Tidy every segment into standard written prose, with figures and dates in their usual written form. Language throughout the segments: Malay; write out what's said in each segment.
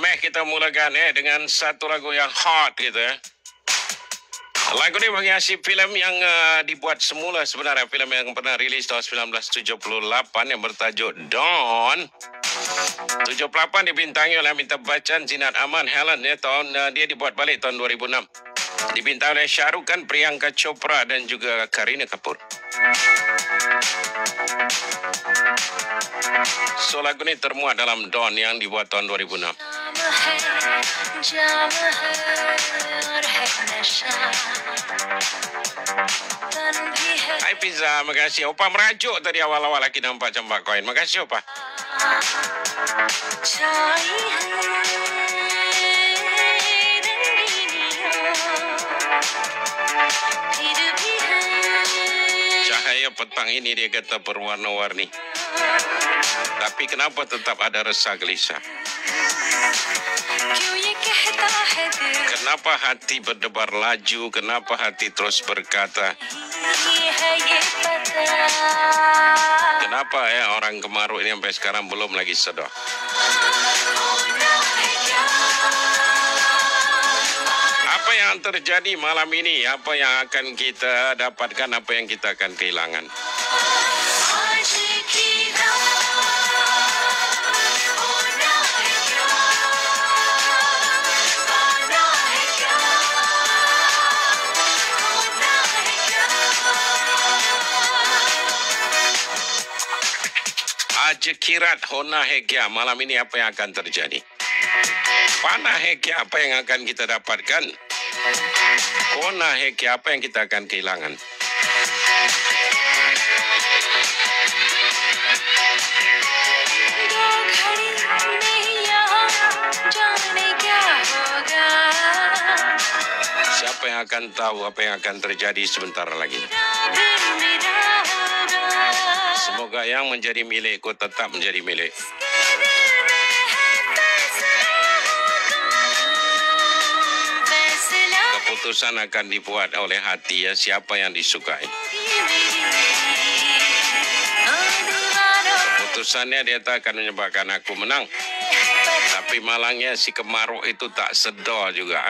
Meh kita mulakan dengan satu lagu yang hot gitu ya. Lagu ini menghiasi filem yang dibuat semula sebenarnya. Filem yang pernah rilis tahun 1978 yang bertajuk Dawn. 78 dibintangi oleh Amitabh Bachchan, Zinat Aman, Helen ya. Dia dibuat balik tahun 2006. Dibintangi oleh Shah Rukh Khan, Priyanka Chopra dan juga Kareena Kapoor. So lagu ini termuat dalam Dawn yang dibuat tahun 2006. Hai Pizza, makasih. Opa merajuk tadi awal-awal lagi nampak jambak koin. Makasih Opa. Cahaya petang ini dia kata berwarna-warni. Tapi kenapa tetap ada rasa gelisah? Kenapa hati berdebar laju? Kenapa hati terus berkata? Kenapa orang Kemaruk ini sampai sekarang belum lagi sedar? Apa yang terjadi malam ini? Apa yang akan kita dapatkan? Apa yang kita akan kehilangan? Jekirat hona hekya, malam ini apa yang akan terjadi? Panah hekya, apa yang akan kita dapatkan? Hona hekya, apa yang kita akan kehilangan? Siapa yang akan tahu apa yang akan terjadi sebentar lagi? Semoga yang menjadi milikku tetap menjadi milik. Keputusan akan dibuat oleh hati ya, siapa yang disukai. Keputusannya dia tak akan menyebabkan aku menang. Tapi malangnya si Kemaruk itu tak sedar juga.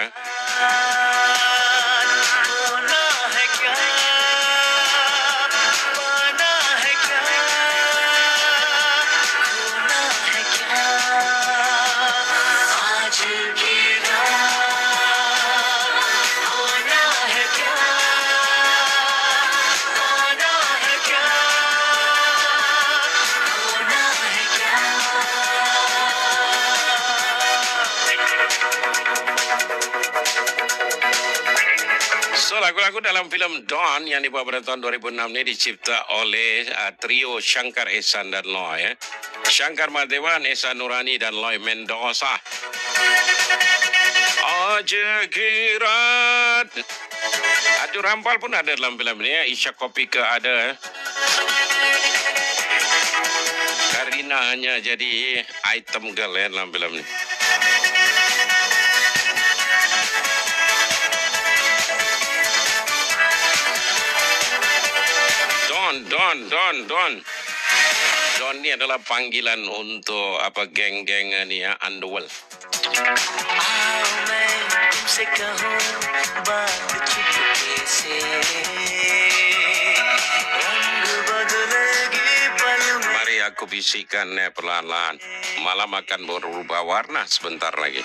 Lagu-lagu dalam filem Dawn yang dibuat pada tahun 2006 ini dicipta oleh trio Shankar Ehsan dan Loy. Shankar Mahadevan, Ehsan Nurani dan Loy Mendoza. Jekirat. Adu Rampal pun ada dalam filem ini ya. Isha Kopika ada. Karina hanya jadi item girl ya dalam filem ini. Don ni adalah panggilan untuk geng-geng ni ya, Underworld. Mari aku bisikan perlahan-lahan. Malam akan berubah warna sebentar lagi.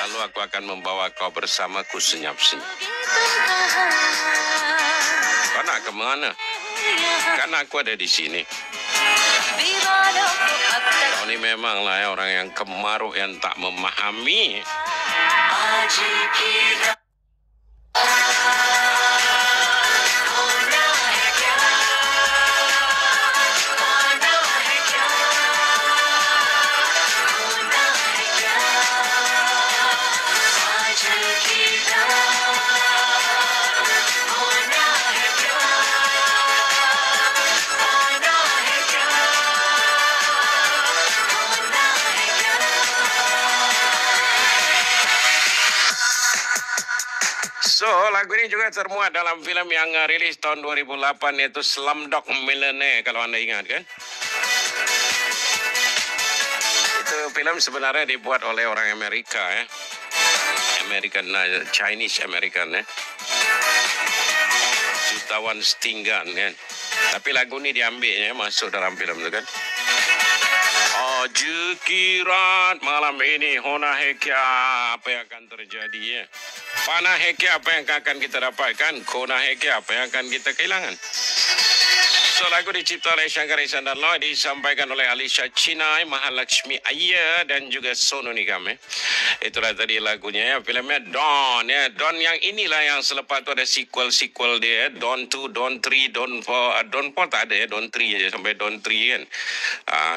Lalu aku akan membawa kau bersamaku senyap-senyap. Kau nak ke mana? Kan aku ada di sini. Kau ni memanglah orang yang Kemaruk yang tak memahami. So, lagu ini juga termuat dalam filem yang rilis tahun 2008 yaitu Slumdog Millionaire, kalau anda ingat kan? Itu film sebenarnya dibuat oleh orang Amerika ya. Chinese American ya. Jutawan setinggan kan. Tapi lagu ni diambilnya masuk dalam film tu kan. Jekirat malam ini hona hekia apa yang akan terjadi ya. Pana hekia apa yang akan kita dapatkan. Kona hekia apa yang akan kita kehilangan. So lagu dicipta oleh Shankar Iskandar Loy, disampaikan oleh Alisha Chinay, Mahalakshmi Iyer dan juga Sonu Nigam. Itulah tadi lagunya ya. Filmnya Dawn ya. Dawn yang inilah yang selepas tu ada sequel dia. Dawn 2, Dawn 3, Dawn 4. Dawn 4 tak ada ya. Dawn 3 aja sampai Dawn 3 kan.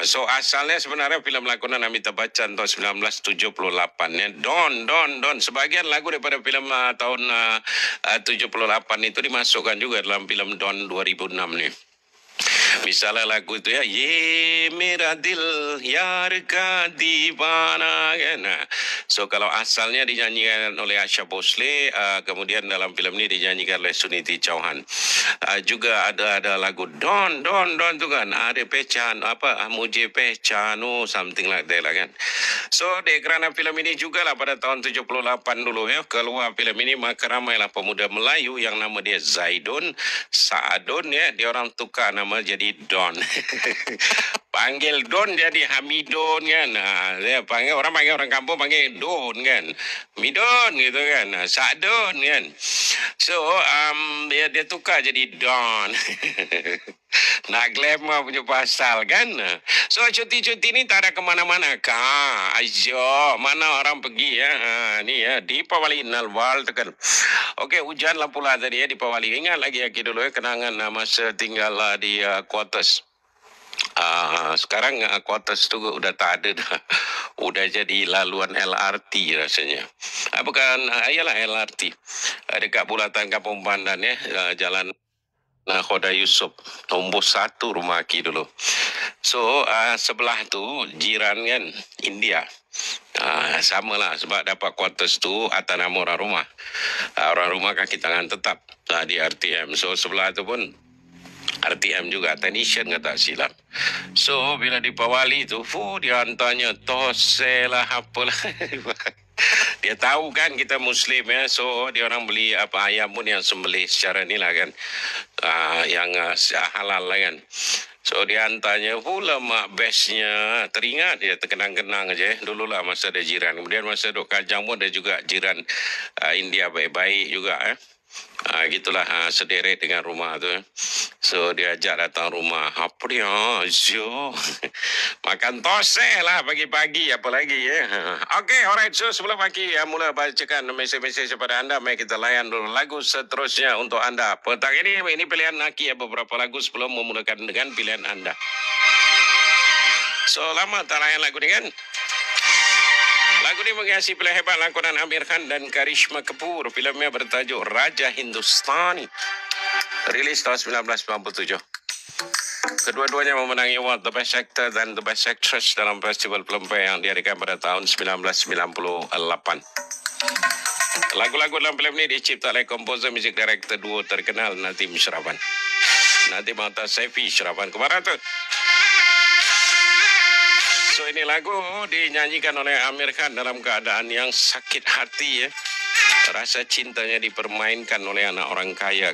So asalnya sebenarnya filem lakonan Amitabh Bachchan tahun 1978 ya. Dawn. Sebagian lagu daripada filem tahun 78 itu dimasukkan juga dalam filem Dawn 2006 ni. Misalnya lagu itu ya, Ye Mera Dil Yar Ka Divana kan. So kalau asalnya dinyanyikan oleh Asha Bhosle, kemudian dalam filem ini dinyanyikan oleh Suniti Chauhan. Juga ada lagu Don tu kan, ada Pechan apa Mujhe Pehchano something like that lah kan. So di kerana filem ini juga lah pada tahun 78 dulu ya keluar filem ini, maka ramailah pemuda Melayu yang nama dia Zaidun, Saadun ya, dia orang tukar nama jadi Don. Panggil Don jadi Hamidon kan. Dia panggil orang kampung panggil Don kan. Midon gitu kan. Saadun kan. So dia tukar jadi Don. Nak glamour punya pasal kan. So cuti-cuti ni tak ada kemana-mana kah? Ayo, mana orang pergi ya? Ni ya Deepavali Nalwal tekan. Okey, hujan lah pula tadi ya Deepavali. Ingat lagi dulu ya kenangan masa tinggal di quarters. Sekarang quarters tu udah tak ada dah. Udah jadi laluan LRT rasanya. Bukan, ialah LRT. Dekat bulatan Kampung Pandan ya, jalan Khoda Yusof, nombor 1 rumah Aki dulu. So, sebelah tu jiran kan, India. Sama lah sebab dapat quarters tu atas nama orang rumah. Orang rumah kaki tangan tetap di RTM. So, sebelah tu pun RTM juga, technician kata silap. So, bila di Pawali tu, dia hantarnya tose lah, apalah. Dia tahu kan kita Muslim ya, so dia orang beli ayam pun yang sembelih secara ni lah kan, yang halal lah kan. So dia hantarnya pula mak bestnya, teringat dia terkenang-kenang aja dulu lah masa ada jiran. Kemudian masa duk Kajang pun ada juga jiran India baik-baik juga gitulah sederet dengan rumah tu. So dia ajak datang rumah. Apa dia? Zio. Makan tose lah pagi-pagi apa lagi ya. Okey, alright. So sebelum Aki mula bacakan mesej-mesej kepada anda, mari kita layan dulu lagu seterusnya untuk anda. Petang ini pilihan Aki beberapa lagu sebelum memulakan dengan pilihan anda. So lama tak layan lagu ni kan? Lagu ini menghiasi pilihan hebat lakonan Amir Khan dan Karishma Kapoor. Filmnya bertajuk Raja Hindustani. Rilis tahun 1997. Kedua-duanya memenangi award The Best Actor dan The Best Actress dalam festival Filmfare yang diadakan pada tahun 1998. Lagu-lagu dalam filem ini dicipta oleh komposer muzik director duo terkenal Nadim Syaraban. Nadim atau Saifi Syaraban kemarin tu. So ini lagu dinyanyikan oleh Amir Khan dalam keadaan yang sakit hati ya. Rasa cintanya dipermainkan oleh anak orang kaya